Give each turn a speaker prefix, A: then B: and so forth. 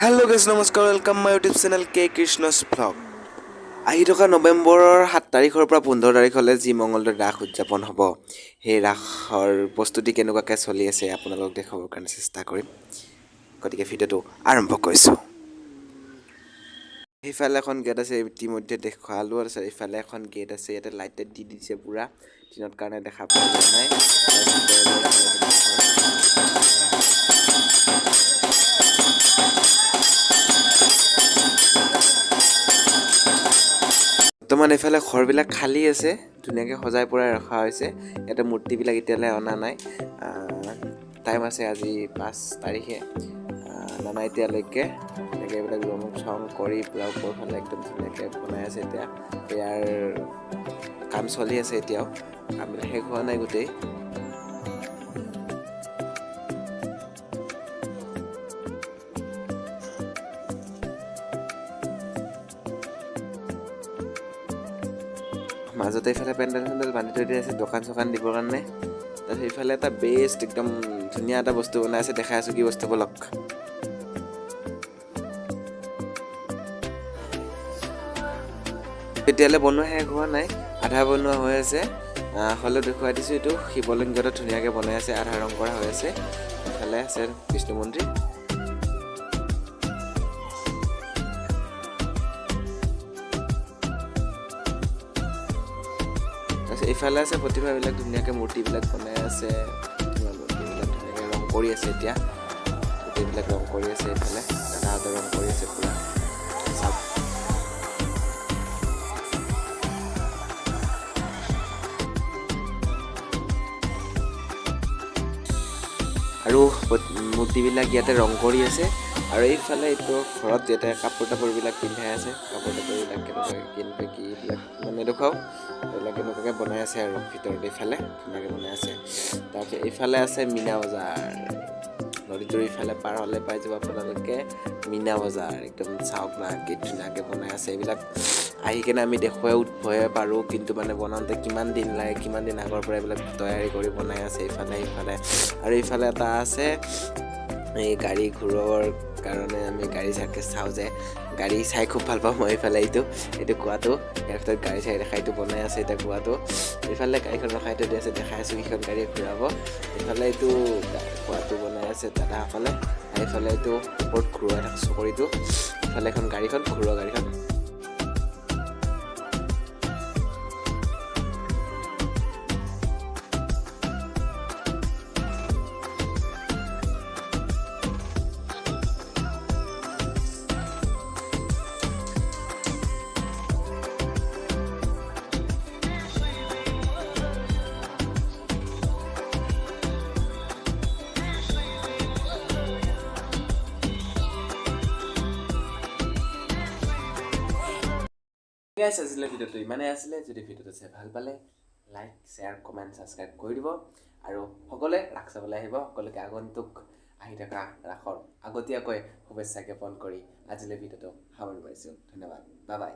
A: Hello' guys নমস্কাৰ welcome my YouTube channel K Krishna's vlog. আহি থকা নৱেম্বৰৰ 7 তাৰিখৰ পৰা 15 তাৰিখলৈ যি মঙলদৈত ৰাস উদযাপন হ'ব, সেই ৰাসৰ প্ৰস্তুতি কেনেকুৱাকৈ চলি আছে আপোনালোকক দেখাবৰ কাৰণে চেষ্টা কৰিম। গতিকে ভিডিঅ'টো আৰম্ভ কৰিছোঁ। সেইফালে এখন গেট আছে, ইতিমধ্যে দেখুৱালোঁ আছে। এইফালে এখন গেট আছে, ইয়াতে লাইট দি দিছে পুৰা, দিনত কাৰণে দেখা পোৱা যোৱা নাই। বৰ্তমান এইফালে ঘৰবিলাক খালী আছে, ধুনীয়াকৈ সজাই পৰাই ৰখা হৈছে। ইয়াতে মূৰ্তিবিলাক এতিয়ালৈ অনা নাই। টাইম আছে, আজি 5 তাৰিখে অনা নাই এতিয়ালৈকে। এনেকৈ এইবিলাক ৰং চং কৰি পেলাই ওপৰফালে একদম ধুনীয়াকৈ বনাই আছে। এতিয়া ইয়াৰ কাম চলি আছে, এতিয়াও কামবিলাক শেষ হোৱা নাই গোটেই। মাজতে এইফালে পেণ্ডেল বান্ধি থৈ দিয়া আছে দোকান চোকান দিবৰ কাৰণে। তাৰপিছত সেইফালে এটা বেষ্ট একদম ধুনীয়া এটা বস্তু বনাই আছে, দেখাই আছোঁ কি বস্তু বলক। এতিয়ালৈ বনোৱা শেষ হোৱা নাই, আধা বনোৱা হৈ আছে। হ'লেও দেখুৱাই দিছোঁ, এইটো শিৱলিংগটো ধুনীয়াকৈ বনাই আছে, আধা ৰং কৰা হৈ আছে। এইফালে আছে বিষ্ণু মন্দিৰ। তাৰপিছত এইফালে আছে প্ৰতিমাবিলাক, ধুনীয়াকৈ মূৰ্তিবিলাক বনাই আছে। মূৰ্তিবিলাক ধুনীয়াকৈ ৰং কৰি আছে, এতিয়া গোটেইবিলাক ৰং কৰি আছে। এইফালে দাদাহঁতে ৰং কৰি আছে পূৰা চাওক। আৰু মূৰ্তিবিলাক ইয়াতে ৰং কৰি আছে। আৰু এইফালে এইটো ঘৰত ইয়াতে কাপোৰ তাপোৰবিলাক পিন্ধাই আছে। কাপোৰ তাপোৰবিলাক কেনেকৈ কি এইবিলাক মানে দেখুৱাওঁ, এইবিলাক কেনেকুৱাকৈ বনাই আছে আৰু ভিতৰত এইফালে ধুনীয়াকৈ বনাই আছে। তাৰপিছত এইফালে আছে মীনা বজাৰ, নদীটোৰ ইফালে পাৰ হ'লে পাই যাব আপোনালোকে মীনা বজাৰ। একদম চাওক না কি ধুনীয়াকৈ বনাই আছে। এইবিলাক আহি কেনে আমি দেখুৱাই উঠবহে পাৰোঁ, কিন্তু মানে বনাওঁতে কিমান দিন লাগে, কিমান দিন আগৰ পৰা এইবিলাক তৈয়াৰী কৰি বনাই আছে এইফালে। আৰু এইফালে এটা আছে এই গাড়ী ঘূৰাবৰ কাৰণে, আমি গাড়ী চাওঁ যে, গাড়ী চাই খুব ভাল পাওঁ মই। এইফালে এইটো কোৱাটো, ইয়াৰ ভিতৰত গাড়ী চাই দেখাইটো বনাই আছে এতিয়া কোৱাটো। এইফালে গাড়ীখন ৰখাই থৈ দি আছে, দেখাই আছোঁ কেইখন গাড়ীয়ে ঘূৰাব। এইফালে এইটো কোৱাটো বনাই আছে দাদাসকলে। এইফালে এইটো ওপৰত ঘূৰোৱা থাকে চকৰিটো, এইফালে এখন গাড়ীখন ঘূৰোৱা গাড়ীখন। গাইছ, আছিলে ভিডিঅ'টো ইমানেই আছিলে। যদি ভিডিঅ'টো চাই ভাল পালে লাইক, শ্বেয়াৰ, কমেণ্ট, ছাবস্ক্ৰাইব কৰি দিব। আৰু সকলোৱে ৰাস চাবলৈ আহিব। সকলোকে আগন্তুক আহি থকা ৰাসৰ আগতীয়াকৈ শুভেচ্ছা জ্ঞাপন কৰি আজিলৈ ভিডিঅ'টো সামৰি মাৰিছোঁ। ধন্যবাদ, বাই বাই।